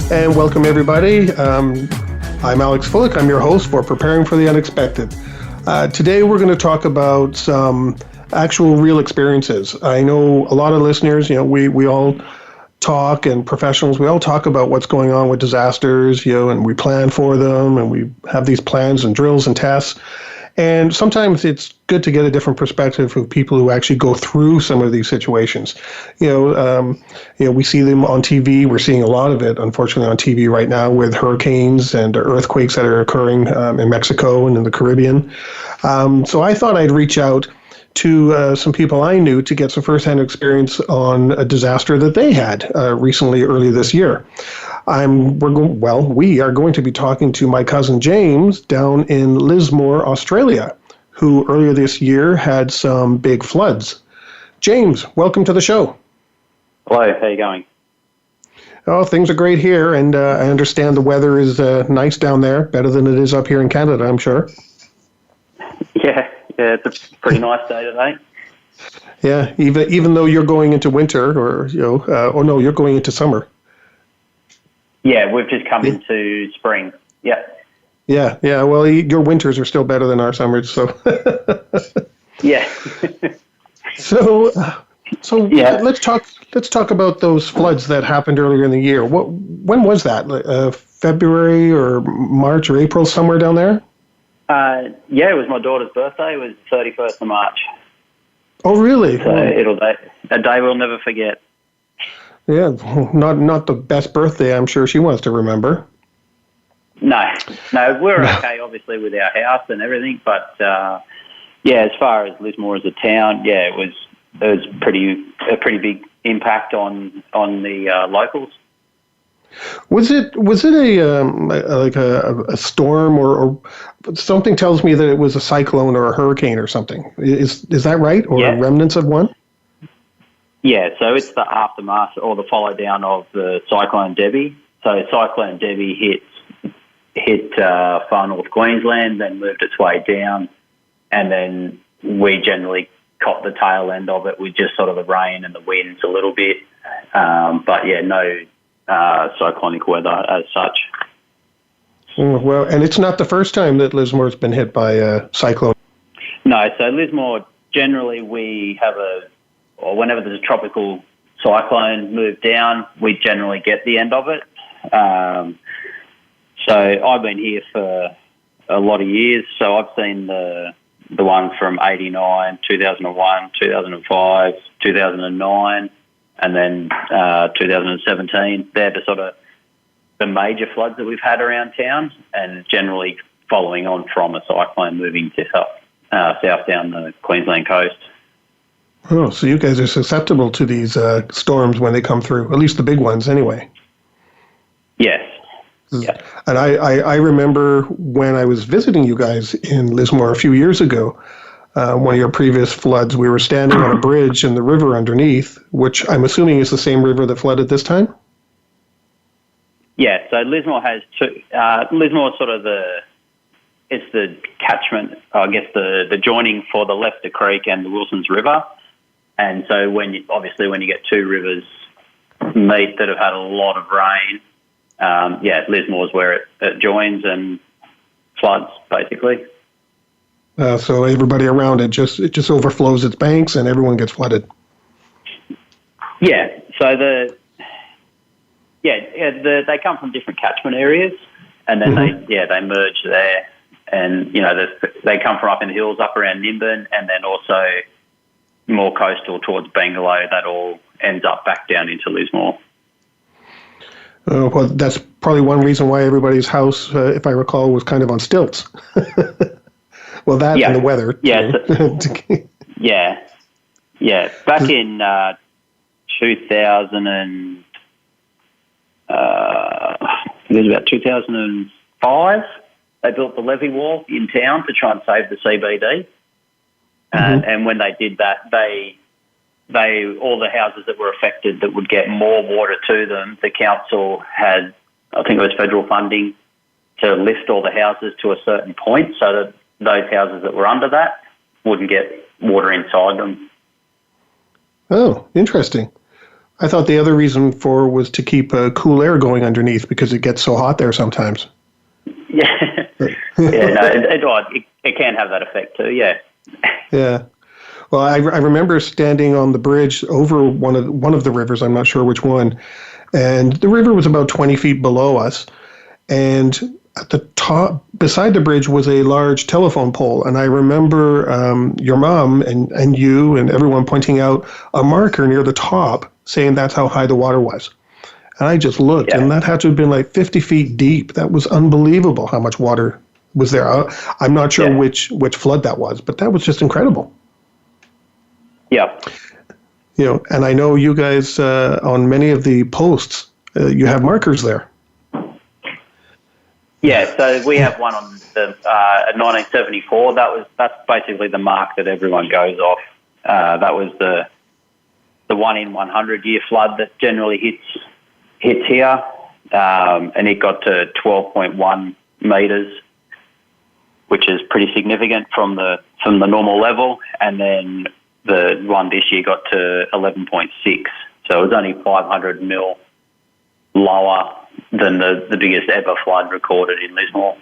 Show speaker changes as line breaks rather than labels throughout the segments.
And welcome, everybody. I'm Alex Fullick. I'm your host for Preparing for the Unexpected. Today, we're going to talk about some actual real experiences. I know a lot of listeners, we all talk, and professionals, we all talk about what's going on with disasters, and we plan for them, and we have these plans and drills and tests. And sometimes it's good to get a different perspective from people who actually go through some of these situations. We see them on TV. We're seeing a lot of it, unfortunately, on TV right now with hurricanes and earthquakes that are occurring in Mexico and in the Caribbean. So I thought I'd reach out to some people I knew to get some firsthand experience on a disaster that they had recently, early this year. We are going to be talking to my cousin James down in Lismore, Australia, who earlier this year had some big floods. James, welcome to the show.
Hello, how are you going?
Oh, things are great here, and I understand the weather is nice down there, better than it is up here in Canada, I'm sure.
Yeah, it's a pretty nice day today.
Yeah, even though you're going into winter, you're going into summer.
Yeah, we've just come into spring. Yeah.
Yeah. Well, your winters are still better than our summers, so.
Yeah.
So
yeah.
let's talk about those floods that happened earlier in the year. When was that? February or March or April, somewhere down there?
Yeah, it was my daughter's birthday. It was 31st of March.
Oh, really?
So a day we'll never forget.
Yeah, not the best birthday I'm sure she wants to remember.
No, we're okay, obviously, with our house and everything, but as far as Lismore as a town, it was a pretty big impact on the locals.
Was it a storm or something tells me that it was a cyclone or a hurricane or something? Is that right, or remnants of one?
Yeah, so it's the aftermath or the follow down of the Cyclone Debbie. So Cyclone Debbie hit far north Queensland, then moved its way down, and then we generally caught the tail end of it with just sort of the rain and the winds a little bit. No cyclonic weather as such.
Well, and it's not the first time that Lismore's been hit by a cyclone.
No, so Lismore, generally we have whenever there's a tropical cyclone move down, we generally get the end of it. So I've been here for a lot of years, so I've seen the one from 89, 2001, 2005, 2009, and then 2017. They're the sort of the major floods that we've had around town, and generally following on from a cyclone moving to south down the Queensland coast.
Oh, so you guys are susceptible to these storms when they come through, at least the big ones anyway.
Yes. Yeah.
And I remember when I was visiting you guys in Lismore a few years ago, one of your previous floods, we were standing on a bridge in the river underneath, which I'm assuming is the same river that flooded this time?
Yeah, so Lismore has two. Lismore is sort of it's the catchment, I guess the joining for the Lester Creek and the Wilsons River. And so when you get two rivers meet that have had a lot of rain, Lismore's where it joins and floods, basically.
So everybody around it just overflows its banks and everyone gets flooded.
Yeah. So they come from different catchment areas, and then they merge there, and they come from up in the hills, up around Nimbin, and then also more coastal towards Bangalow. That all ends up back down into Lismore.
Well, that's probably one reason why everybody's house, if I recall, was kind of on stilts. Well, that and the weather.
Yeah. Back in 2000 it was about 2005, they built the levee wall in town to try and save the CBD. And when they did that, they all the houses that were affected that would get more water to them, the council had, I think it was federal funding, to lift all the houses to a certain point so that those houses that were under that wouldn't get water inside them.
Oh, interesting. I thought the other reason for was to keep cool air going underneath because it gets so hot there sometimes.
Yeah, yeah, no, it can have that effect too. Yeah,
Yeah. Well, I remember standing on the bridge over one of the rivers. I'm not sure which one, and the river was about 20 feet below us. And at the top, beside the bridge, was a large telephone pole. And I remember your mom and you and everyone pointing out a marker near the top, saying that's how high the water was. And I just looked,
yeah,
and that had to have been like 50 feet deep. That was unbelievable how much water was there. I'm not sure
yeah,
which flood that was, but that was just incredible.
yeah.
And I know you guys on many of the posts, you have markers there.
Yeah, so we have one on the 1974. That's basically the mark that everyone goes off. That was the 1 in 100 year flood that generally hits here, and it got to 12.1 meters, which is pretty significant from the normal level. And then the one this year got to 11.6, so it was only 500 mil lower than the biggest ever flood recorded in Lismore.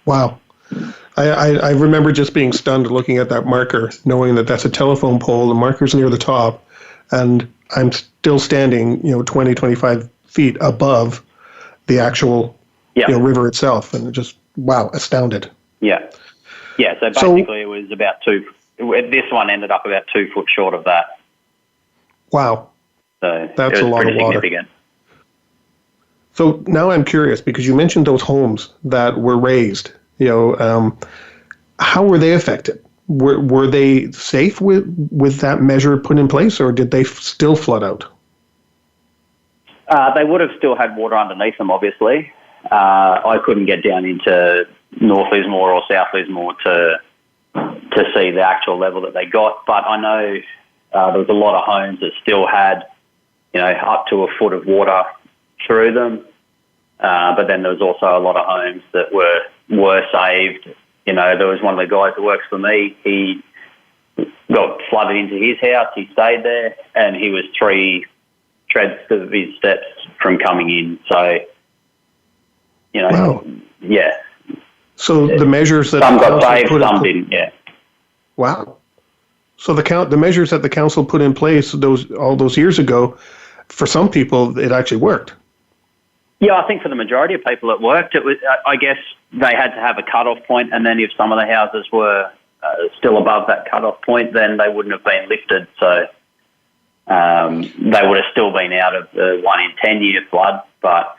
Wow. I remember just being stunned looking at that marker, knowing that that's a telephone pole, the marker's near the top, and I'm still standing, 20, 25 feet above the actual river itself, and just, wow, astounded.
Yeah. Yeah, so basically it was about this one ended up about 2 foot short of that.
Wow.
So
that's
it was
a lot
pretty
of water.
Significant.
So now I'm curious, because you mentioned those homes that were raised. How were they affected? Were they safe with that measure put in place, or did they still flood out?
They would have still had water underneath them, obviously. I couldn't get down into North Lismore or South Lismore to see the actual level that they got, but I know there was a lot of homes that still had, up to a foot of water through them. But then there was also a lot of homes that were saved. There was one of the guys that works for me. He got flooded into his house. He stayed there, and he was 3 treads of his steps from coming in. So,
wow.
Yeah.
So the measures that
some
the
got saved, some didn't. Yeah.
Wow. So the measures that the council put in place all those years ago, for some people, it actually worked.
Yeah, I think for the majority of people it worked. It was, I guess, they had to have a cut-off point, and then if some of the houses were still above that cut-off point, then they wouldn't have been lifted. So they would have still been out of the 1 in 10 year flood, but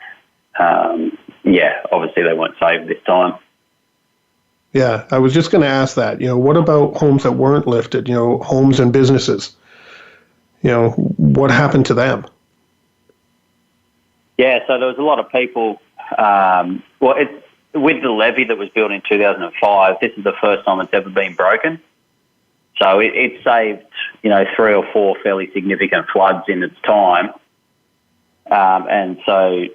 obviously they weren't saved this time.
Yeah, I was just going to ask that. What about homes that weren't lifted? Homes and businesses. What happened to them?
Yeah, so there was a lot of people. With the levee that was built in 2005, this is the first time it's ever been broken. So it saved, 3 or 4 fairly significant floods in its time. And so,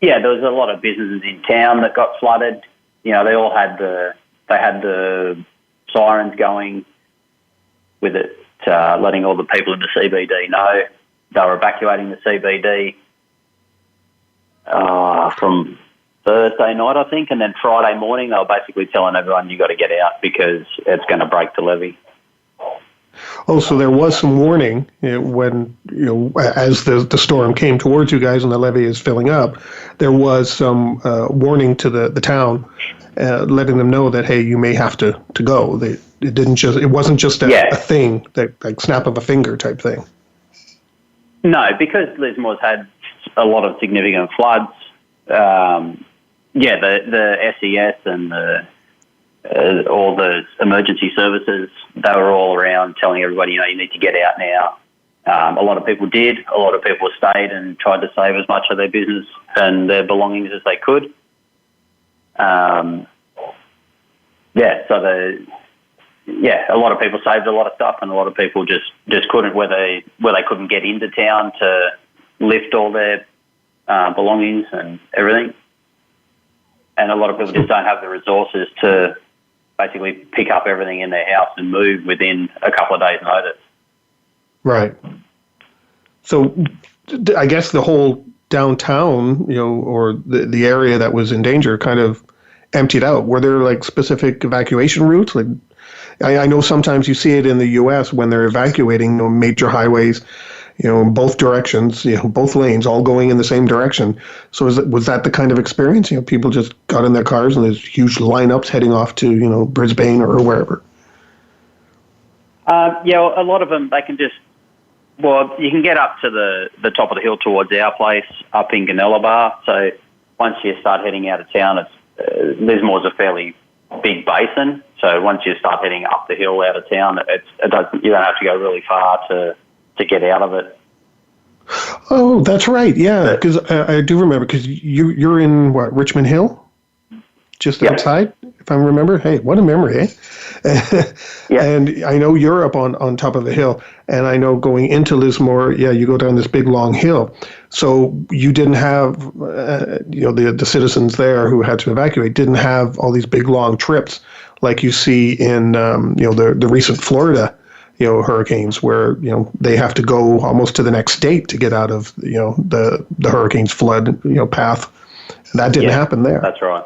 there was a lot of businesses in town that got flooded. They all had the sirens going with it, letting all the people in the CBD know they were evacuating the CBD from Thursday night, I think, and then Friday morning they were basically telling everyone you got to get out because it's going to break the levee.
Oh, so there was some warning when, as the storm came towards you guys and the levee is filling up, there was some warning to the town, letting them know that, hey, you may have to go. It wasn't just a thing, that like snap of a finger type thing.
No, because Lismore's had a lot of significant floods. The SES and all the emergency services, they were all around telling everybody, you need to get out now. A lot of people did. A lot of people stayed and tried to save as much of their business and their belongings as they could. A lot of people saved a lot of stuff, and a lot of people just couldn't, where they couldn't get into town to lift all their belongings and everything. And a lot of people just don't have the resources to basically pick up everything in their house and move within a couple of days' notice.
Right. So I guess the whole downtown, or the area that was in danger kind of emptied out. Were there like specific evacuation routes? Like I know sometimes you see it in the U.S. when they're evacuating major highways, in both directions, both lanes, all going in the same direction. So was that the kind of experience? People just got in their cars and there's huge lineups heading off to, Brisbane or wherever.
A lot of them, they can just, you can get up to the top of the hill towards our place up in Gunnellabar. So once you start heading out of town, Lismore's a fairly big basin. So once you start heading up the hill out of town, you don't have to go really far to get out of it.
Oh, that's right. Yeah, because I do remember, because you're in, Richmond Hill? Just outside, if I remember. Hey, what a memory, eh?
Yeah.
And I know you're up on top of the hill, and I know going into Lismore, you go down this big, long hill. So you didn't have, the citizens there who had to evacuate didn't have all these big, long trips like you see in, the recent Florida, hurricanes, where, they have to go almost to the next state to get out of, the hurricane's flood, path. And that didn't happen there.
That's right.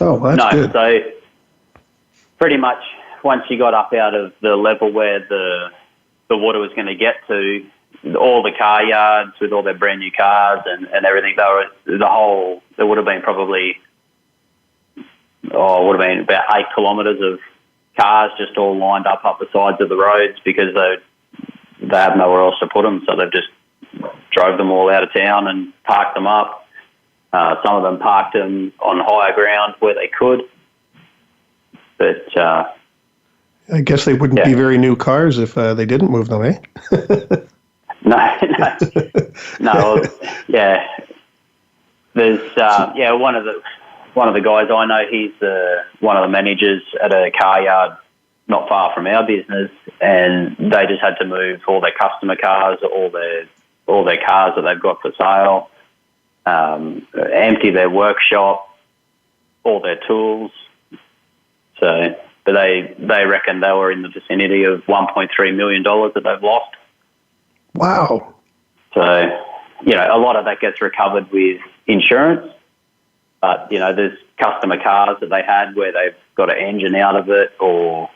Oh, that's good.
So pretty much once you got up out of the level where the water was going to get to, all the car yards with all their brand new cars and everything, there would have been probably, about 8 kilometres of cars just all lined up the sides of the roads because they have nowhere else to put them. So they've just drove them all out of town and parked them up. Some of them parked them on higher ground where they could. But
I guess they wouldn't be very new cars if they didn't move them, eh?
No. Yeah. There's one of the guys I know. He's one of the managers at a car yard not far from our business, and they just had to move all their customer cars, all their cars that they've got for sale. Empty their workshop, all their tools. So, but they reckon they were in the vicinity of $1.3 million that they've lost.
Wow.
So, a lot of that gets recovered with insurance. But, there's customer cars that they had where they've got an engine out of it or,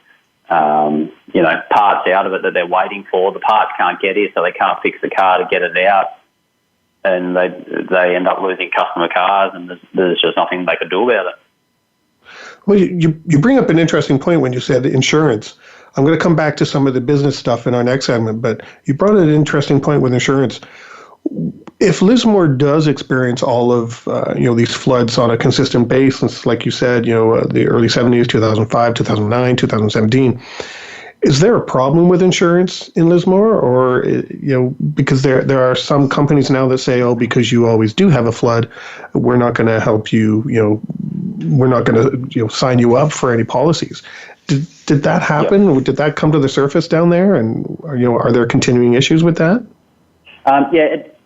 parts out of it that they're waiting for. The parts can't get here, so they can't fix the car to get it out. And they end up losing customer cars, and there's just nothing they could do about it.
Well, you bring up an interesting point when you said insurance. I'm going to come back to some of the business stuff in our next segment, but you brought an interesting point with insurance. If Lismore does experience all of these floods on a consistent basis, like you said, the early 70s, 2005, 2009, 2017. Is there a problem with insurance in Lismore, or because there are some companies now that say, oh, because you always do have a flood, we're not going to help you. We're not going to sign you up for any policies. Did that happen? Yep. Did that come to the surface down there? And are there continuing issues with that?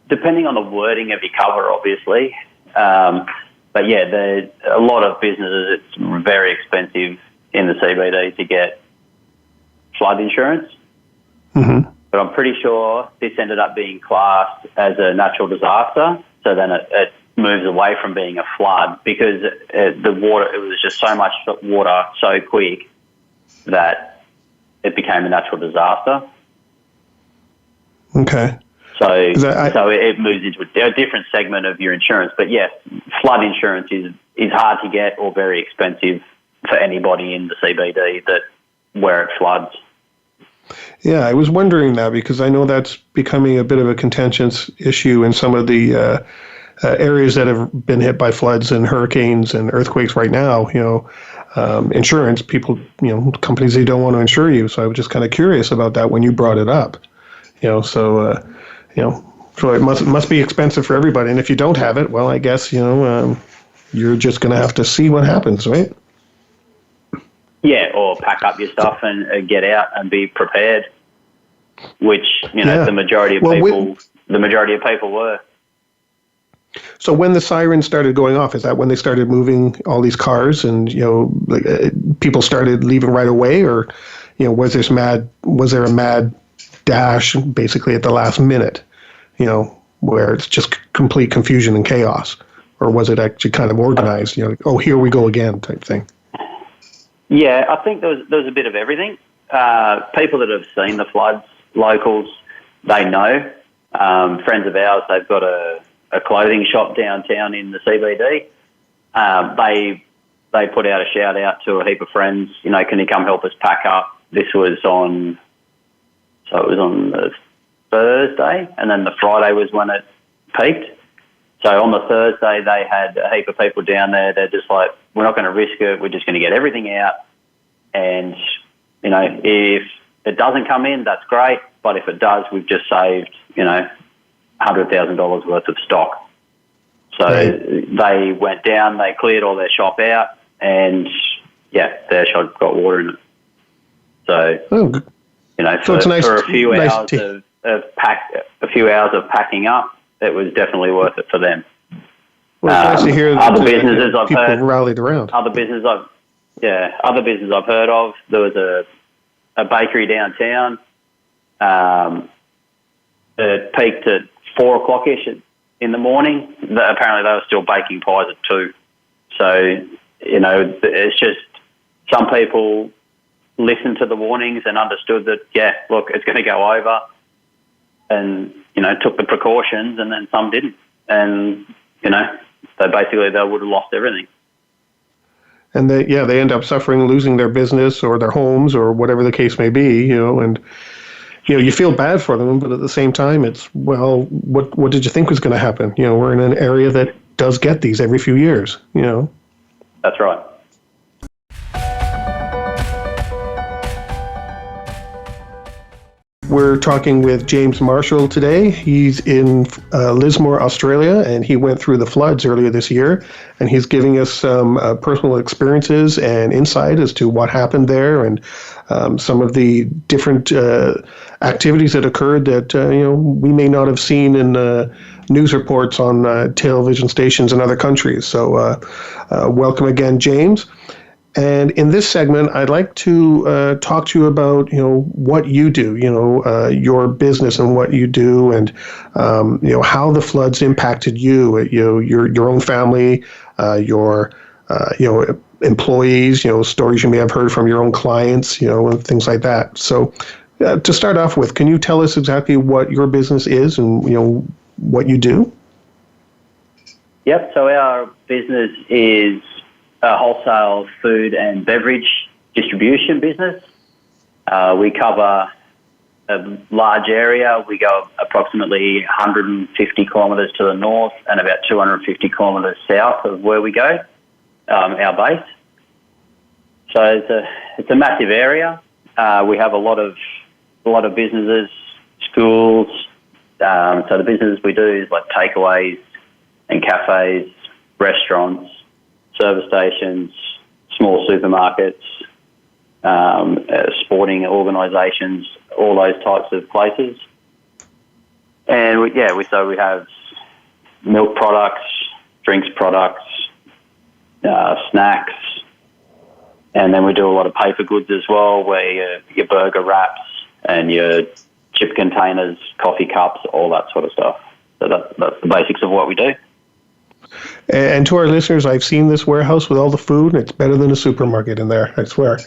Depending on the wording of your cover, obviously. But a lot of businesses, it's very expensive in the CBD to get flood insurance.
Mm-hmm.
But I'm pretty sure this ended up being classed as a natural disaster. So then it moves away from being a flood because it was just so much water so quick that it became a natural disaster.
Okay.
So it moves into a different segment of your insurance. But yes, flood insurance is hard to get or very expensive for anybody in the CBD where it floods.
Yeah, I was wondering that because I know that's becoming a bit of a contentious issue in some of the areas that have been hit by floods and hurricanes and earthquakes right now. Insurance people, companies, they don't want to insure you. So I was just kind of curious about that when you brought it up. So it must be expensive for everybody. And if you don't have it, well, I guess you're just going to have to see what happens, right?
Yeah, or pack up your stuff and get out and be prepared, which the majority of people were.
So when the sirens started going off, is that when they started moving all these cars and people started leaving right away, or was there a mad dash basically at the last minute where it's just complete confusion and chaos? Or was it actually kind of organized, like, oh, here we go again type thing?
Yeah, I think there was a bit of everything. People that have seen the floods, locals, they know. Friends of ours, they've got a clothing shop downtown in the CBD. They put out a shout out to a heap of friends, can you come help us pack up? This was on the Thursday, and then the Friday was when it peaked. So on the Thursday, they had a heap of people down there. They're just like, we're not going to risk it. We're just going to get everything out. And, if it doesn't come in, that's great. But if it does, we've just saved, $100,000 worth of stock. So They went down, they cleared all their shop out, and, their shop got water in it. So,
so it's nice,
for a few hours of packing up, it was definitely worth it for them.
Well, it's nice to hear that
other businesses I've
people
heard
rallied around.
Other businesses I've heard of. There was a bakery downtown. It peaked at 4:00ish in the morning. Apparently, they were still baking pies at 2:00. So it's just some people listened to the warnings and understood that it's going to go over, and took the precautions, and then some didn't, and they would have lost everything.
And they end up losing their business or their homes or whatever the case may be, and you feel bad for them, but at the same time, it's, well, what did you think was going to happen? We're in an area that does get these every few years.
That's right.
We're talking with James Marshall today. He's in Lismore, Australia, and he went through the floods earlier this year, and he's giving us some personal experiences and insight as to what happened there and some of the different activities that occurred that we may not have seen in news reports on television stations in other countries. So welcome again, James. And in this segment, I'd like to talk to you about, what you do, your business and what you do, and how the floods impacted you, your own family, your employees, stories you may have heard from your own clients, and things like that. So, to start off with, can you tell us exactly what your business is and what you do?
Yep. So our business is a wholesale food and beverage distribution business. We cover a large area. We go approximately 150 kilometres to the north and about 250 kilometres south of where we go, our base. So it's a massive area. We have a lot of businesses, schools. So the business we do is like takeaways and cafes, restaurants, service stations, small supermarkets, sporting organisations, all those types of places. And we have milk products, drinks products, snacks, and then we do a lot of paper goods as well, where your burger wraps and your chip containers, coffee cups, all that sort of stuff. So that's the basics of what we do.
And to our listeners, I've seen this warehouse with all the food, and it's better than a supermarket in there, I swear.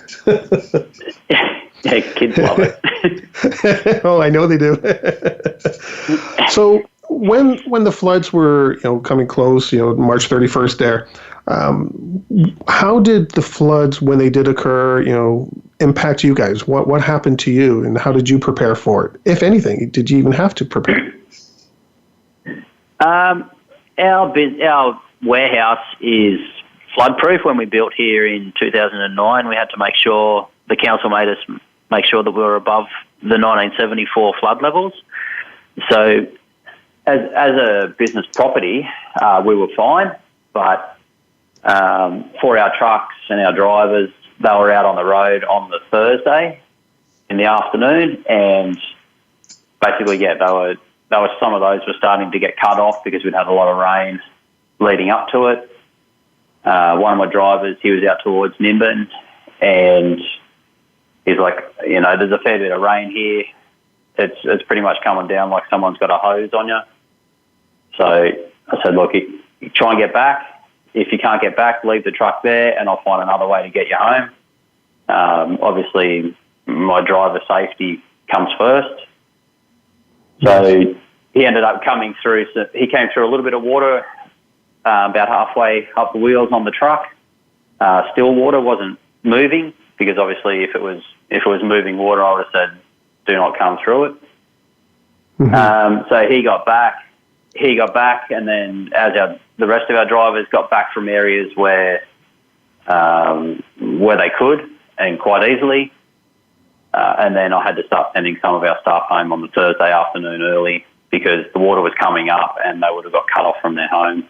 Yeah, kids love it.
Oh, I know they do. So when the floods were coming close, March 31st there, how did the floods, when they did occur, impact you guys? What happened to you, and how did you prepare for it? If anything, did you even have to prepare?
Our warehouse is flood-proof. When we built here in 2009, we had to make sure, the council made us make sure that we were above the 1974 flood levels. So as a business property, we were fine, but for our trucks and our drivers, they were out on the road on the Thursday in the afternoon, and basically, some of those were starting to get cut off because we'd had a lot of rain leading up to it. One of my drivers, he was out towards Nimbin, and he's like, there's a fair bit of rain here. it's pretty much coming down like someone's got a hose on you. So I said, look, you try and get back. If you can't get back, leave the truck there and I'll find another way to get you home. Obviously, my driver safety comes first. So he ended up coming through. So he came through a little bit of water about halfway up the wheels on the truck. Still water, wasn't moving, because obviously if it was moving water, I would have said, do not come through it. Mm-hmm. So he got back, and then as the rest of our drivers got back from areas where they could and quite easily, and then I had to start sending some of our staff home on the Thursday afternoon early because the water was coming up and they would have got cut off from their home,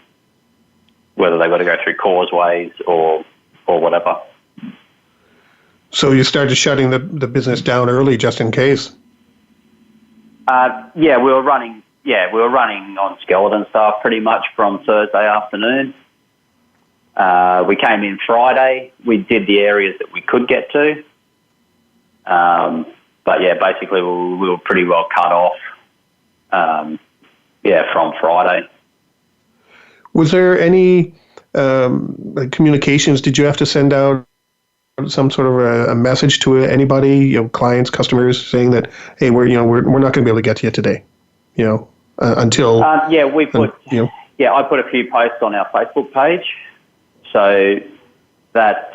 whether they got to go through causeways or whatever.
So you started shutting the business down early just in case?
We were running on skeleton staff pretty much from Thursday afternoon. We came in Friday. We did the areas that we could get to. But yeah, basically we were pretty well cut off, from Friday.
Was there any communications? Did you have to send out some sort of a message to anybody, clients, customers, saying that, hey, we're not going to be able to get to you today, until I put a few posts on our Facebook page so that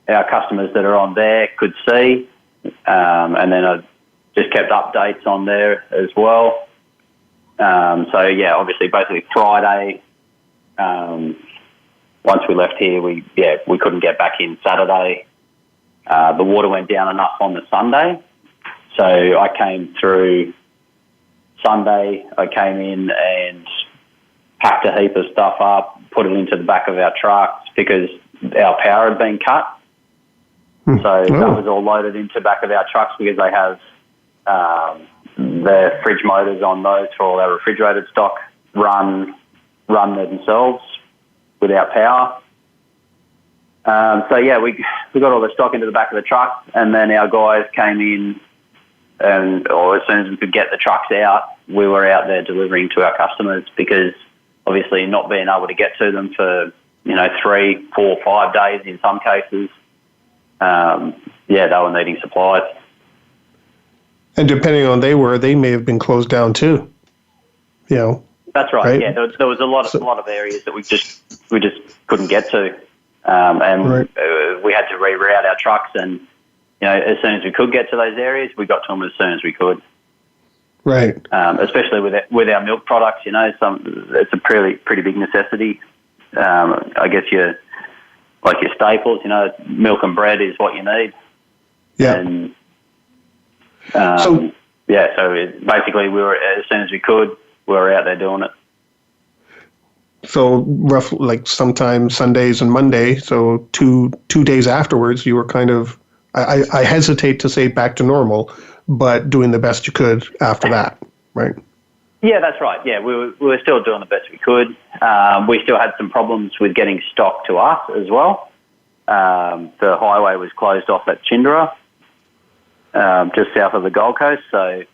our customers that are on there could see, and then I just kept updates on there as well. Obviously, basically Friday. Once we left here, we couldn't get back in Saturday. The water went down enough on the Sunday, so I came through Sunday. I came in and packed a heap of stuff up, put it into the back of our trucks because our power had been cut. So that was all loaded into the back of our trucks because they have the fridge motors on those for all our refrigerated stock run themselves without power. We got all the stock into the back of the truck, and then our guys came in, or as soon as we could get the trucks out, we were out there delivering to our customers because obviously not being able to get to them for 3, 4, 5 days in some cases, they were needing supplies. And depending on they may have been closed down too.
That's right. Yeah, there was a lot of areas that we just couldn't get to, we had to reroute our trucks. And as soon as we could get to those areas, we got to them as soon as we could.
Right.
Especially with our milk products, it's a pretty big necessity. I guess your staples, milk and bread is what you need.
Yeah.
And so basically we were, as soon as we could, we were out there doing it.
So roughly like sometime Sundays and Monday, so two days afterwards, you were kind of, I hesitate to say back to normal, but doing the best you could after that, right?
Yeah, that's right. Yeah, we were still doing the best we could. We still had some problems with getting stock to us as well. The highway was closed off at Chindera, just south of the Gold Coast. So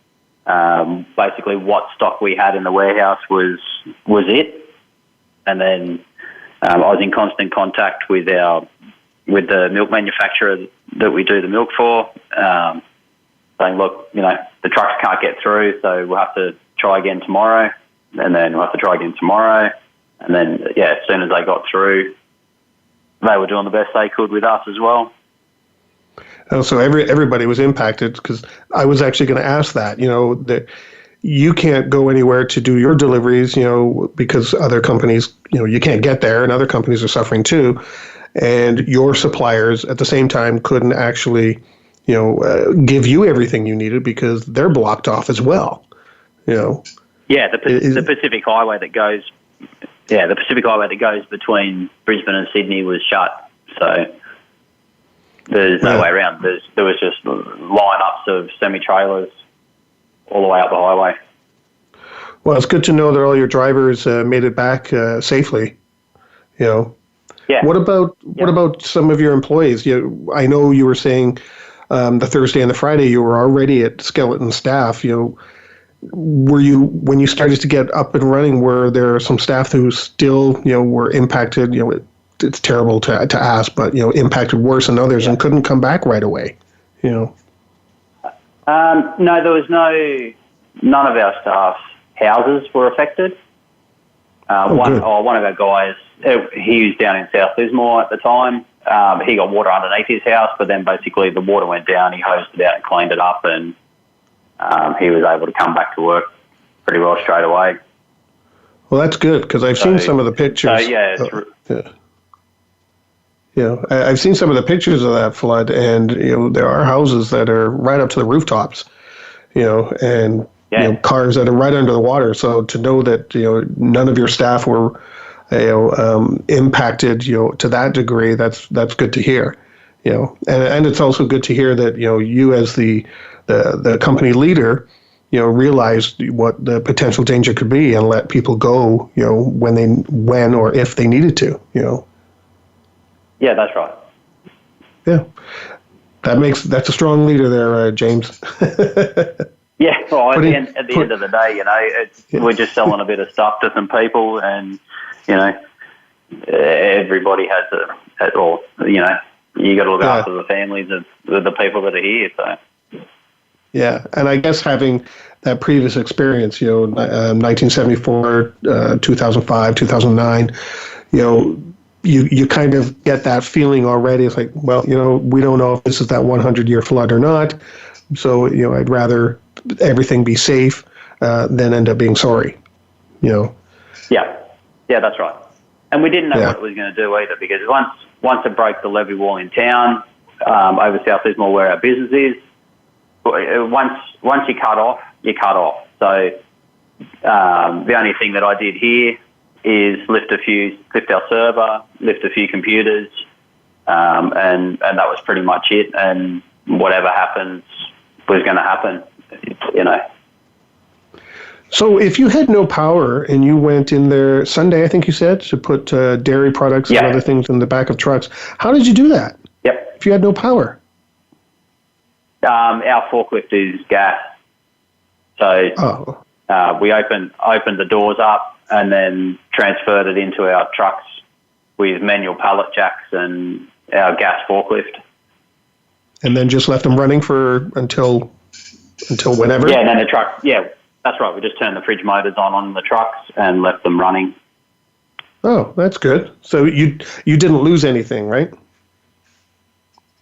basically what stock we had in the warehouse was it. And then I was in constant contact with the milk manufacturer that we do the milk for, saying, look, the trucks can't get through, so we'll have to try again tomorrow, and then we'll have to try again tomorrow. And then, as soon as they got through, they were doing the best they could with us as well.
Oh, so everybody was impacted, because I was actually going to ask that, that you can't go anywhere to do your deliveries, because other companies, you can't get there, and other companies are suffering too. And your suppliers at the same time couldn't actually, give you everything you needed because they're blocked off as well.
The Pacific Highway that goes, between Brisbane and Sydney was shut. So there's no way around. There was just lineups of semi-trailers all the way up the highway.
Well, it's good to know that all your drivers made it back safely. Yeah. What about some of your employees? I know you were saying the Thursday and the Friday, you were already at skeleton staff. Were you, when you started to get up and running, were there some staff who still, were impacted? It's terrible to ask, but impacted worse than others and couldn't come back right away.
No, there was none of our staff's houses were affected. One of our guys, he was down in South Lismore at the time. He got water underneath his house, but then basically the water went down. He hosed it out and cleaned it up, and he was able to come back to work pretty well straight away.
Well, that's good, because I've seen some of the pictures. I've seen some of the pictures of that flood, and there are houses that are right up to the rooftops, and cars that are right under the water. So to know that none of your staff were impacted to that degree, that's good to hear. And it's also good to hear that you as the company leader realized what the potential danger could be and let people go when or if they needed to.
Yeah, that's right.
Yeah, that's a strong leader there, James.
Yeah, well, at the end of the day, we're just selling a bit of stuff to some people, and everybody has you got to look after the families of the people that are here. So.
Yeah, and I guess having that previous experience, 1974, 2005, 2009, you kind of get that feeling already. It's like, well, we don't know if this is that 100-year flood or not. So, I'd rather everything be safe than end up being sorry, Yeah,
that's right. And we didn't know what it was going to do either, because once it broke the levee wall in town, over South Lismore where our business is, once you cut off, you cut off. So the only thing that I did here is lift our server, lift a few computers, and that was pretty much it. And whatever happens was going to happen,
So if you had no power and you went in there Sunday, I think you said, to put dairy products and other things in the back of trucks, how did you do that?
Yep.
If you had no power?
Our forklift is gas. So we opened the doors up and then transferred it into our trucks with manual pallet jacks and our gas forklift. And
then just left them running until whenever?
Yeah, and then the truck, that's right. We just turned the fridge motors on the trucks and left them running.
Oh, that's good. So you didn't lose anything, right?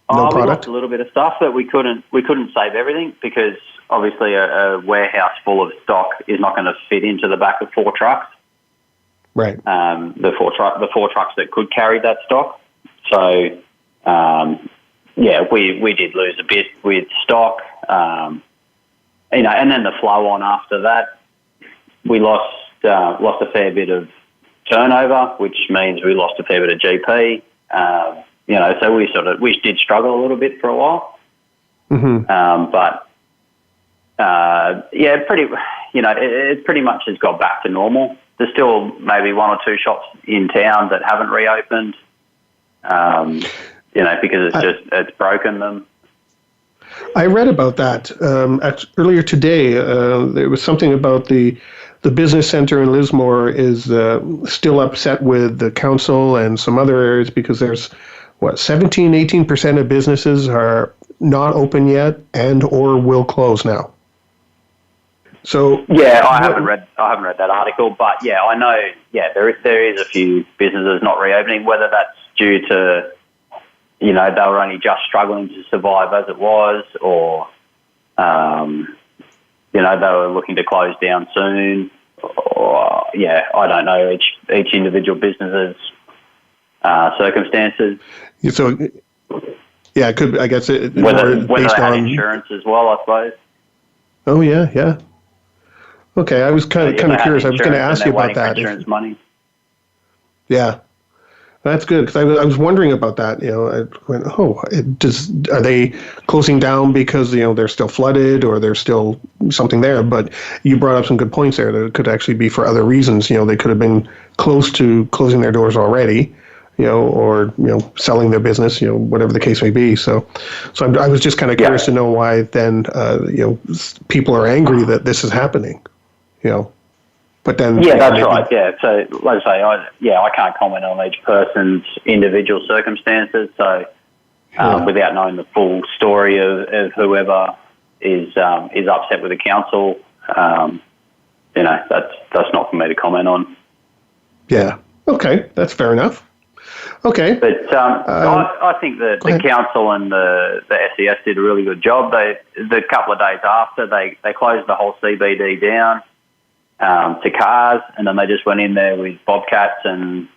No product?
We lost a little bit of stuff, but we couldn't save everything, because obviously a warehouse full of stock is not going to fit into the back of 4 trucks.
Right.
The four trucks that could carry that stock. So we did lose a bit with stock. And then the flow on after that, we lost a fair bit of turnover, which means we lost a fair bit of GP. So we did struggle a little bit for a while.
Mm-hmm.
It pretty much has got back to normal. There's still maybe 1 or 2 shops in town that haven't reopened, because it's broken them.
I read about that earlier today. There was something about the business center in Lismore is still upset with the council and some other areas, because there's 18% of businesses are not open yet and or will close now. So
I haven't read that article, but I know there is a few businesses not reopening, whether that's due to they were only just struggling to survive as it was, or they were looking to close down soon, or I don't know each individual business's circumstances.
So it could, I guess,
whether they had insurance as well, I suppose.
Oh yeah. Okay, I was kind of curious. I was going to ask you about that.
Insurance money.
Yeah, that's good, because I was wondering about that. I went, are they closing down because they're still flooded, or there's still something there? But you brought up some good points there. That it could actually be for other reasons. They could have been close to closing their doors already, or selling their business, whatever the case may be. So I was just kind of curious to know why then people are angry that this is happening. But then
that's right. Yeah, so like I say, I can't comment on each person's individual circumstances. So without knowing the full story of whoever is upset with the council, that's not for me to comment on.
Yeah. Okay, that's fair enough. Okay.
But I think that the council and the SES did a really good job. The couple of days after, they closed the whole CBD down to cars, and then they just went in there with bobcats and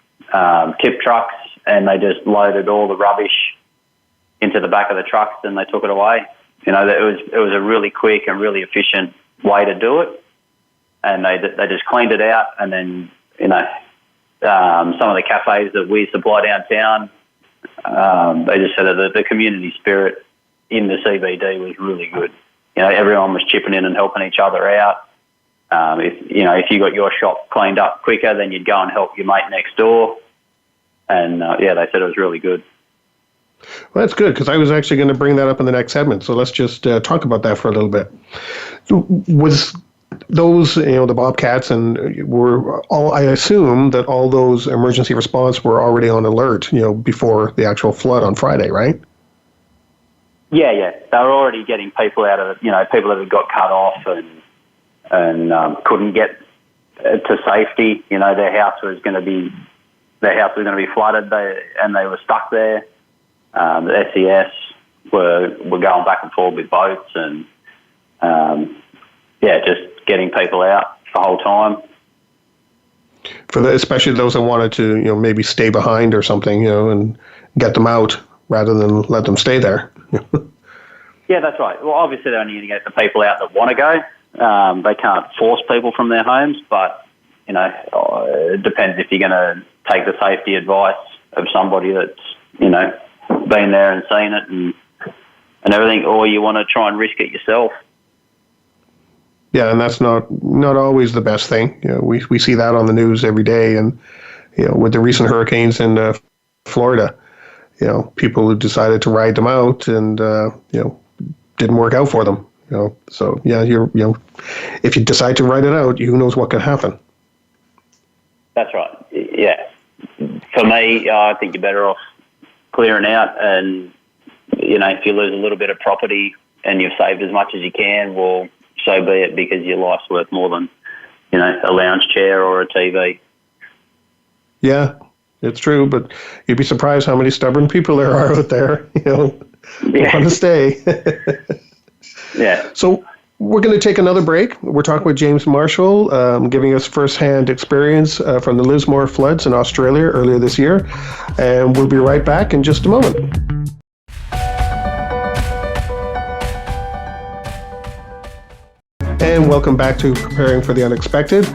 tip trucks, and they just loaded all the rubbish into the back of the trucks, and they took it away. It was a really quick and really efficient way to do it, and they just cleaned it out, and then some of the cafes that we supply downtown, they just said that the community spirit in the CBD was really good. Everyone was chipping in and helping each other out. If you got your shop cleaned up quicker, then you'd go and help your mate next door. And they said it was really good.
Well, that's good, because I was actually going to bring that up in the next segment. So let's just talk about that for a little bit. Was those, the Bobcats, and were all, I assume that all those emergency response were already on alert, before the actual flood on Friday, right?
Yeah. They were already getting people out of it, people that had got cut off and couldn't get to safety. Their house was going to be flooded, and they were stuck there. The SES were going back and forth with boats and just getting people out the whole time.
Especially those that wanted to, maybe stay behind or something, and get them out rather than let them stay there.
Yeah, that's right. Well, obviously they're only going to get the people out that want to go. They can't force people from their homes, but it depends if you're going to take the safety advice of somebody that's been there and seen it and everything, or you want to try and risk it yourself.
Yeah, and that's not always the best thing. We see that on the news every day, and with the recent hurricanes in Florida, people who decided to ride them out and didn't work out for them. So if you decide to ride it out, who knows what can happen.
That's right. Yeah, for me, I think you're better off clearing out, and if you lose a little bit of property and you've saved as much as you can, well, so be it, because your life's worth more than a lounge chair or a TV.
Yeah, it's true, but you'd be surprised how many stubborn people there are out there. Who want to stay.
Yeah.
So we're going to take another break. We're talking with James Marshal, giving us first-hand experience from the Lismore floods in Australia earlier this year. And we'll be right back in just a moment. And welcome back to Preparing for the Unexpected.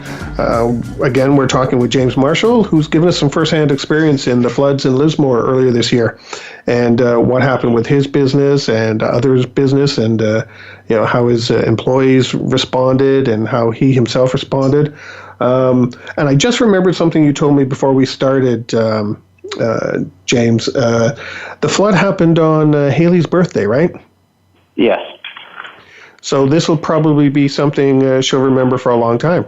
Again, we're talking with James Marshal, who's given us some first-hand experience in the floods in Lismore earlier this year, and what happened with his business and others' business, and how his employees responded and how he himself responded. And I just remembered something you told me before we started, James. The flood happened on Haley's birthday, right?
Yes.
So this will probably be something she'll remember for a long time.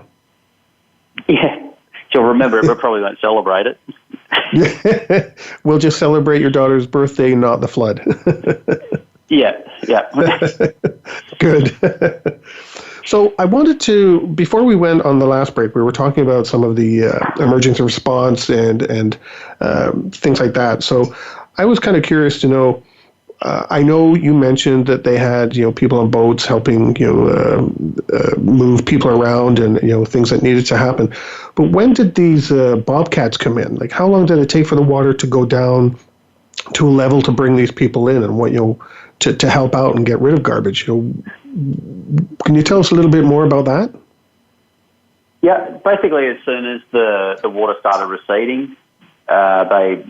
Yeah, she'll remember it, but probably won't celebrate it.
We'll just celebrate your daughter's birthday, not the flood.
Yeah.
Good. So I wanted to, before we went on the last break, we were talking about some of the emergency response and things like that. So I was kind of curious to know, I know you mentioned that they had, people on boats helping, move people around and, things that needed to happen. But when did these bobcats come in? Like, how long did it take for the water to go down to a level to bring these people in and what, to help out and get rid of garbage? Can you tell us a little bit more about that?
Yeah, basically as soon as the water started receding, they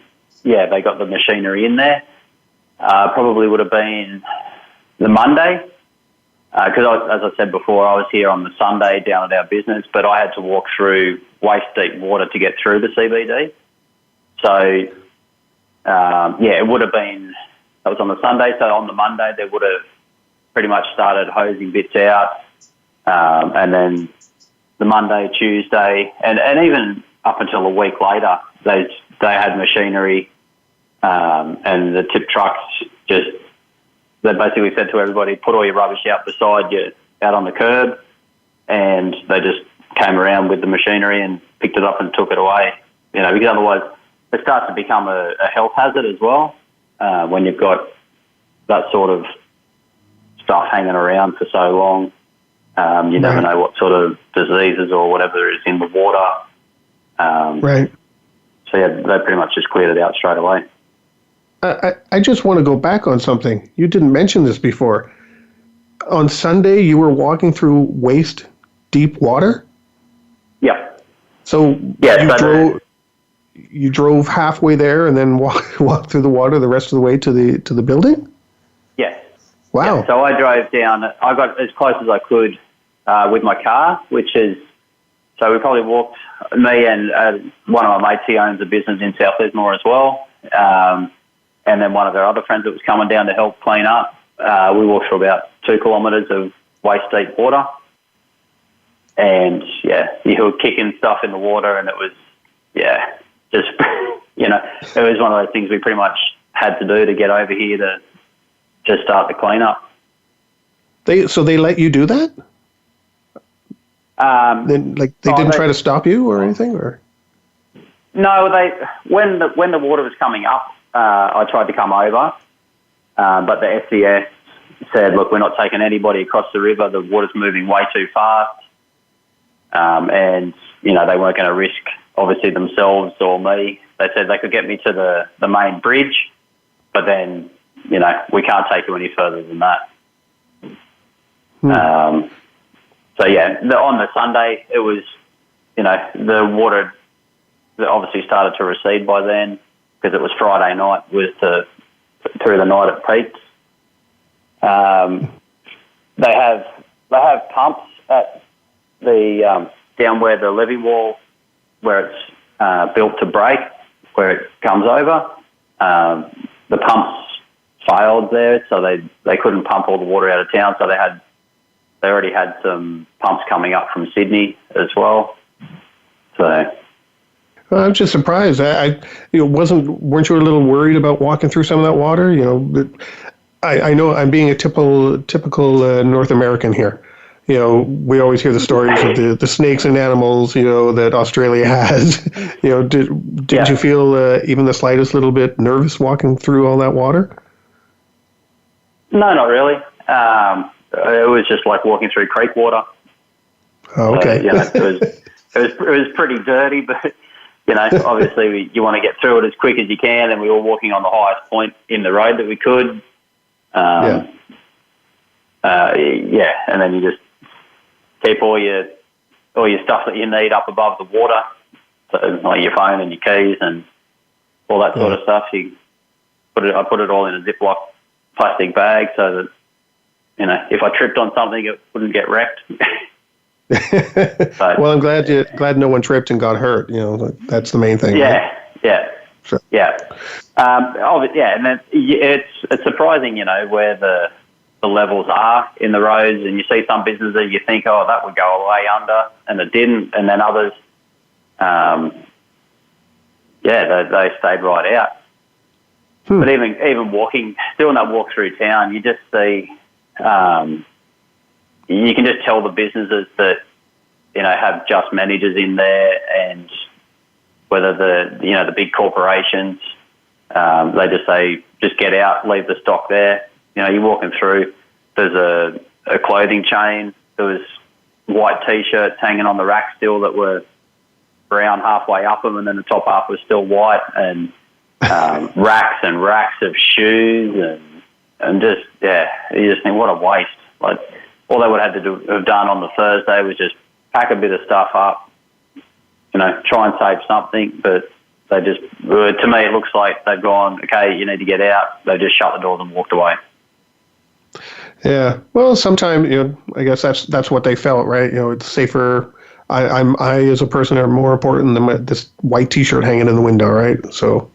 got the machinery in there. Probably would have been the Monday, because as I said before, I was here on the Sunday down at our business, but I had to walk through waist-deep water to get through the CBD. So it would have been, that was on the Sunday, so on the Monday they would have pretty much started hosing bits out, and then the Monday, Tuesday, and even up until a week later, they had machinery, and the tip trucks they basically said to everybody, put all your rubbish out beside you, out on the curb, and they just came around with the machinery and picked it up and took it away, because otherwise it starts to become a health hazard as well, when you've got that sort of stuff hanging around for so long. You never know what sort of diseases or whatever is in the water.
Right.
So, yeah, they pretty much just cleared it out straight away.
I just want to go back on something. You didn't mention this before. On Sunday, you were walking through waist-deep water?
Yeah.
So you drove halfway there and then walked through the water the rest of the way to the building?
Yes.
Wow.
Yeah, so I drove down. I got as close as I could with my car, so we probably walked, me and one of my mates, he owns a business in South Lismore as well, and then one of our other friends that was coming down to help clean up. We walked through about 2 kilometres of waist-deep water, and, you were kicking stuff in the water, and it was, just, it was one of those things we pretty much had to do to get over here to start the cleanup.
So they let you do that? They didn't try to stop you or anything, or?
No, when the water was coming up, I tried to come over, but the SCS said, "Look, we're not taking anybody across the river. The water's moving way too fast," and they weren't going to risk obviously themselves or me. They said they could get me to the main bridge, but then we can't take you any further than that. So on the Sunday, it was, the water obviously started to recede by then because it was Friday night through the night at peaks. They have pumps at the down where the levee wall, where it's built to break, where it comes over. The pumps failed there, so they couldn't pump all the water out of town. So they already had some pumps coming up from Sydney as well. So
I'm just surprised. Weren't you a little worried about walking through some of that water? I know I'm being a typical North American here. We always hear the stories of the snakes and animals, that Australia has. Did you feel even the slightest little bit nervous walking through all that water?
No, not really. It was just like walking through creek water.
Oh, okay.
It was pretty dirty, but obviously you want to get through it as quick as you can, and we were walking on the highest point in the road that we could. And then you just keep all your stuff that you need up above the water, so like your phone and your keys and all that sort of stuff. I put it all in a Ziploc plastic bag so that if I tripped on something, it wouldn't get wrecked.
Well, I'm glad no one tripped and got hurt. That's the main thing.
Yeah,
right?
yeah,
sure.
Yeah. And then it's surprising, where the levels are in the roads, and you see some businesses you think, oh, that would go away under, and it didn't, and then others, they stayed right out. But even doing that walk through town, you just see, you can just tell the businesses that, have just managers in there, and whether the big corporations, they just say, just get out, leave the stock there. You're walking through, there's a clothing chain, there was white T-shirts hanging on the rack still that were brown halfway up them, and then the top half was still white, and racks and racks of shoes, and just, you just think, what a waste. Like, all they would have have done on the Thursday was just pack a bit of stuff up, try and save something, but they just, to me, it looks like they've gone, okay, you need to get out. They just shut the doors and walked away.
Yeah. Well, sometimes, I guess that's what they felt, right? It's safer. I as a person are more important than this white T-shirt hanging in the window, right? So,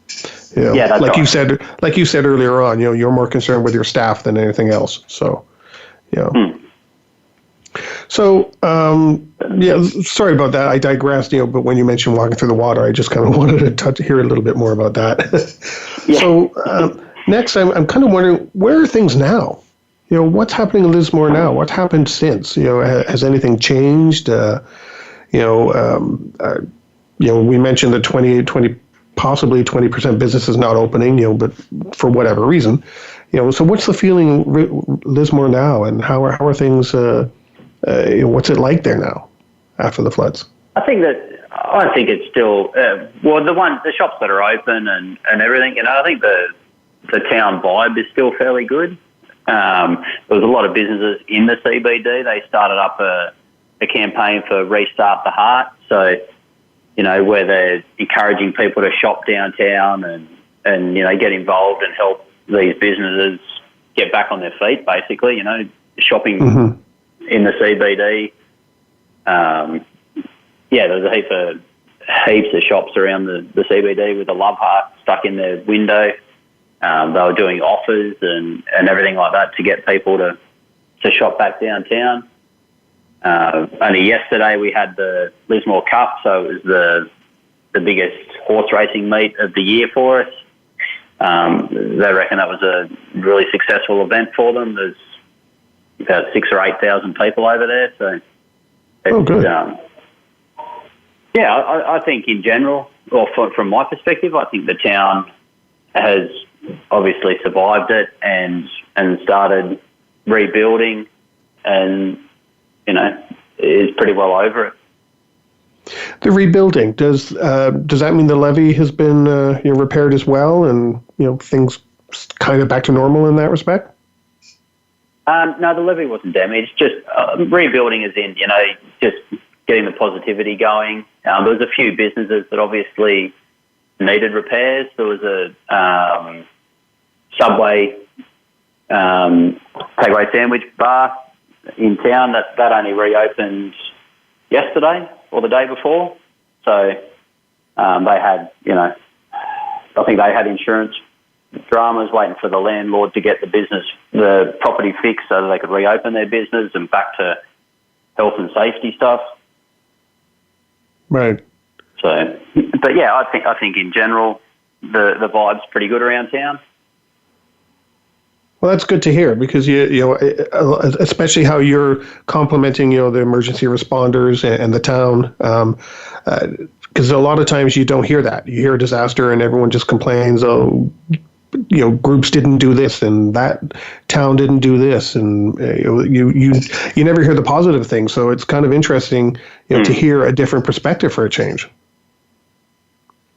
You know,
Yeah, that's
like
right.
like you said earlier on, you know, you're more concerned with your staff than anything else. So, you know. So, yeah, sorry about that. I digressed, you know, but when you mentioned walking through the water, I just kind of wanted to hear a little bit more about that.
Yeah.
So, next, I'm kind of wondering, where are things now? You know, what's happening in Lismore now? What happened since? You know, has anything changed? You know, we mentioned the 20, possibly 20% businesses not opening, you know, but for whatever reason, you know, so what's the feeling Lismore now, and how are things, you know, what's it like there now after the floods?
I think it's still the shops that are open and everything. You know, I think the town vibe is still fairly good. There was a lot of businesses in the CBD. They started up a campaign for Restart the Heart. So, you know, where they're encouraging people to shop downtown and you know, get involved and help these businesses get back on their feet. Basically, you know, shopping in the CBD. Yeah, there's heaps of shops around the CBD with a love heart stuck in their window. They were doing offers and everything like that to get people to shop back downtown. Only yesterday we had the Lismore Cup, so it was the biggest horse racing meet of the year for us. They reckon that was a really successful event for them. There's about 6,000 or 8,000 people over there, so it's,
good.
Yeah, I think in general, or from my perspective, I think the town has obviously survived it and started rebuilding, and you know, is pretty well over it.
The rebuilding, does that mean the levee has been you know, repaired as well, and you know, things kind of back to normal in that respect?
No, the levee wasn't damaged. Just rebuilding is in, you know, just getting the positivity going. There was a few businesses that obviously needed repairs. There was a Subway takeaway sandwich bar in town that only reopened yesterday or the day before. So they had, you know, I think they had insurance dramas waiting for the landlord to get the property fixed so that they could reopen their business and back to health and safety stuff.
Right.
So, but yeah, I think in general the vibe's pretty good around town.
Well, that's good to hear, because you know, especially how you're complimenting, you know, the emergency responders and the town, because a lot of times you don't hear that. You hear a disaster and everyone just complains, oh, you know, groups didn't do this and that town didn't do this, and you never hear the positive things. So it's kind of interesting, you know, to hear a different perspective for a change.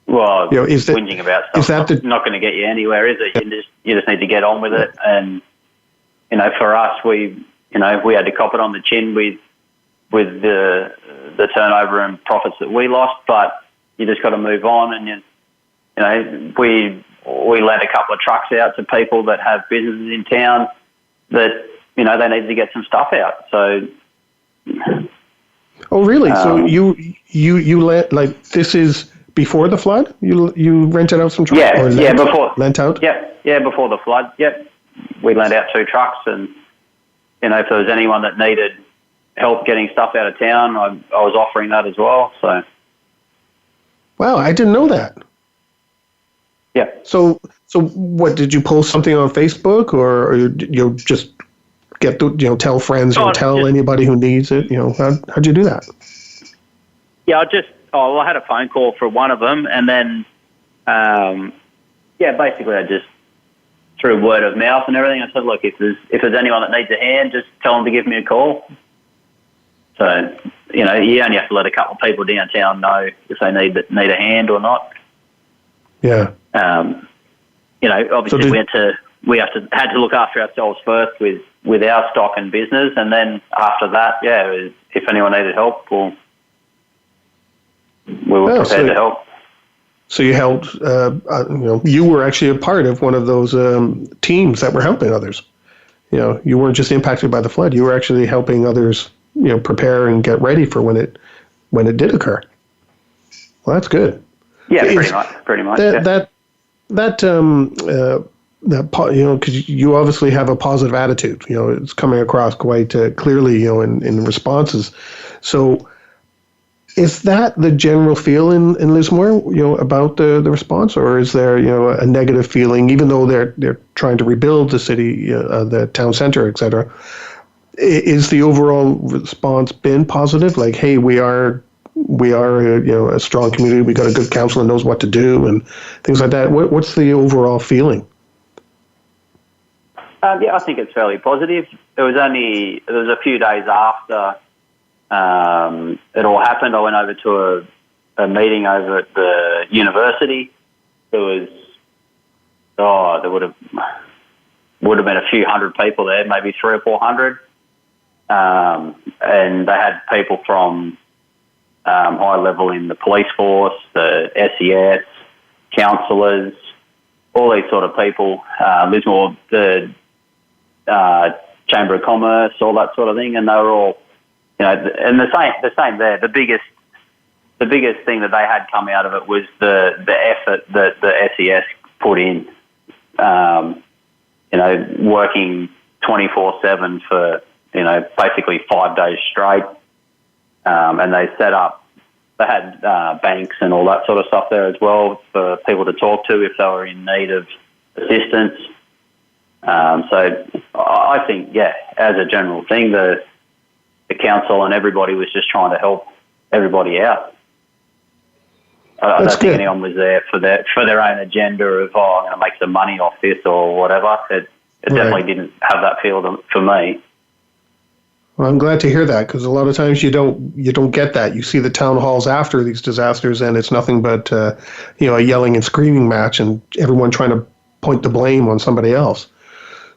Well,
you know,
whinging about stuff is not going to get you anywhere, is it? You just need to get on with it. And you know, for us, we had to cop it on the chin with the turnover and profits that we lost. But you just got to move on. And you know, we lent a couple of trucks out to people that have businesses in town that, you know, they needed to get some stuff out. So.
Oh, really? So you let, like, this is before the flood? You rented out some trucks?
Before.
Lent out?
Yeah, before the flood, yep. We lent out 2 trucks, and, you know, if there was anyone that needed help getting stuff out of town, I was offering that as well, so.
Wow, I didn't know that.
Yeah.
So what, did you post something on Facebook, or you just get to, you know, tell friends or tell anybody who needs it? You know, how'd you do that?
Yeah, I had a phone call for one of them, and then, basically I just through word of mouth and everything, I said, look, if there's anyone that needs a hand, just tell them to give me a call. So, you know, you only have to let a couple of people downtown know if they need a hand or not.
Yeah.
You know, obviously we had to look after ourselves first with our stock and business, and then after that, if anyone needed help, we were prepared to help.
So you helped. You were actually a part of one of those teams that were helping others. You know, you weren't just impacted by the flood. You were actually helping others, you know, prepare and get ready for when it did occur. Well, that's good.
Yeah, pretty much.
that because you obviously have a positive attitude. It's coming across quite clearly. In responses. So, is that the general feel in Lismore? About the response, or is there a negative feeling, even though they're trying to rebuild the city, the town center, etc. Is the overall response been positive? Like, hey, we are a strong community. We got a good council that knows what to do and things like that. What's the overall feeling?
Yeah, I think it's fairly positive. There was a few days after it all happened. I went over to a meeting over at the university. There would have been a few hundred people there, maybe 300 or 400, and they had people from high level in the police force, the SES, councillors, all these sort of people, Lismore, the Chamber of Commerce, all that sort of thing, and they were all, and the same there. The biggest thing that they had come out of it was the effort that the SES put in, working 24/7 for basically 5 days straight. And they had banks and all that sort of stuff there as well for people to talk to if they were in need of assistance. So I think, as a general thing, the council and everybody was just trying to help everybody out. I don't think anyone was there for their own agenda of, I'm going to make some money off this or whatever. It definitely didn't have that feel for me.
Well, I'm glad to hear that, because a lot of times you don't get that. You see the town halls after these disasters, and it's nothing but a yelling and screaming match, and everyone trying to point the blame on somebody else.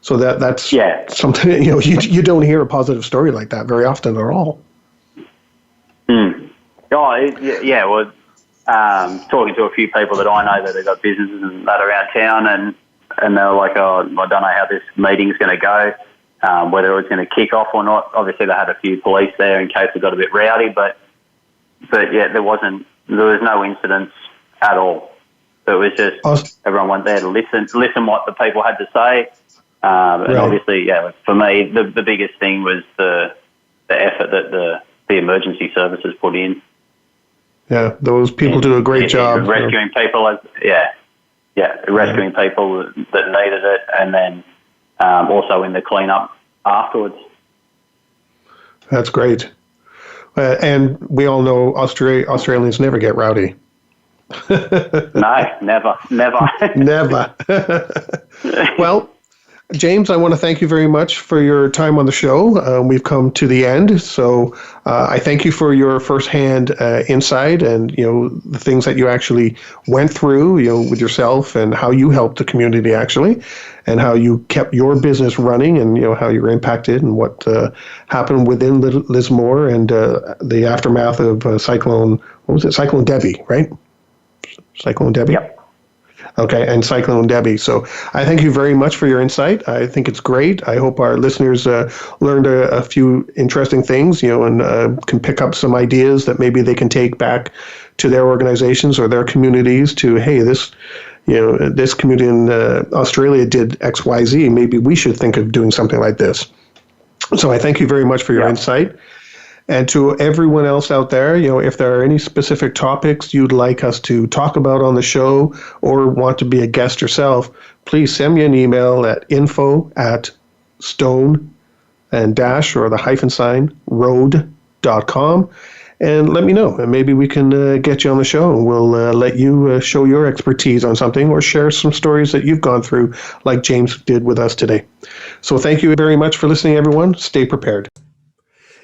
So that's something you don't hear a positive story like that very often at all.
Oh, yeah. Well, talking to a few people that I know that have got businesses and that around town, and they're like, I don't know how this meeting's going to go. Whether it was going to kick off or not. Obviously, they had a few police there in case it got a bit rowdy, but yeah, there was no incidents at all. It was just everyone went there to listen what the people had to say, and obviously, for me, the biggest thing was the effort that the emergency services put in.
Yeah, those people do a great job
rescuing people. Rescuing people that needed it, and then. Also in the cleanup afterwards.
That's great. And we all know Australians never get rowdy.
No, never.
Never. Well, James, I want to thank you very much for your time on the show. We've come to the end, so I thank you for your firsthand insight and the things that you actually went through, with yourself, and how you helped the community actually, and how you kept your business running, and how you were impacted, and what happened within Lismore and the aftermath of Cyclone. What was it? Cyclone Debbie, right? Cyclone Debbie.
Yep.
Okay, and Cyclone Debbie. So I thank you very much for your insight. I think it's great. I hope our listeners learned a few interesting things, and can pick up some ideas that maybe they can take back to their organizations or their communities to, hey, this community in Australia did X, Y, Z. Maybe we should think of doing something like this. So I thank you very much for your insight. And to everyone else out there, if there are any specific topics you'd like us to talk about on the show or want to be a guest yourself, please send me an email at info@stone and dash or the hyphen sign road.com and let me know. And maybe we can get you on the show, and we'll let you show your expertise on something or share some stories that you've gone through like James did with us today. So thank you very much for listening, everyone. Stay prepared.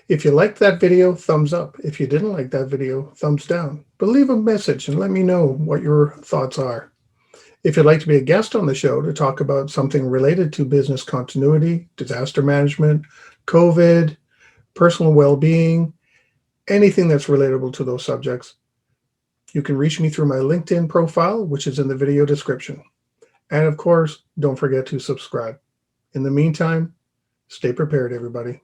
If you liked that video, thumbs up. If you didn't like that video, thumbs down. But leave a message and let me know what your thoughts are. If you'd like to be a guest on the show to talk about something related to business continuity, disaster management, COVID, personal well-being, anything that's relatable to those subjects, you can reach me through my LinkedIn profile, which is in the video description. And of course, don't forget to subscribe. In the meantime, stay prepared, everybody.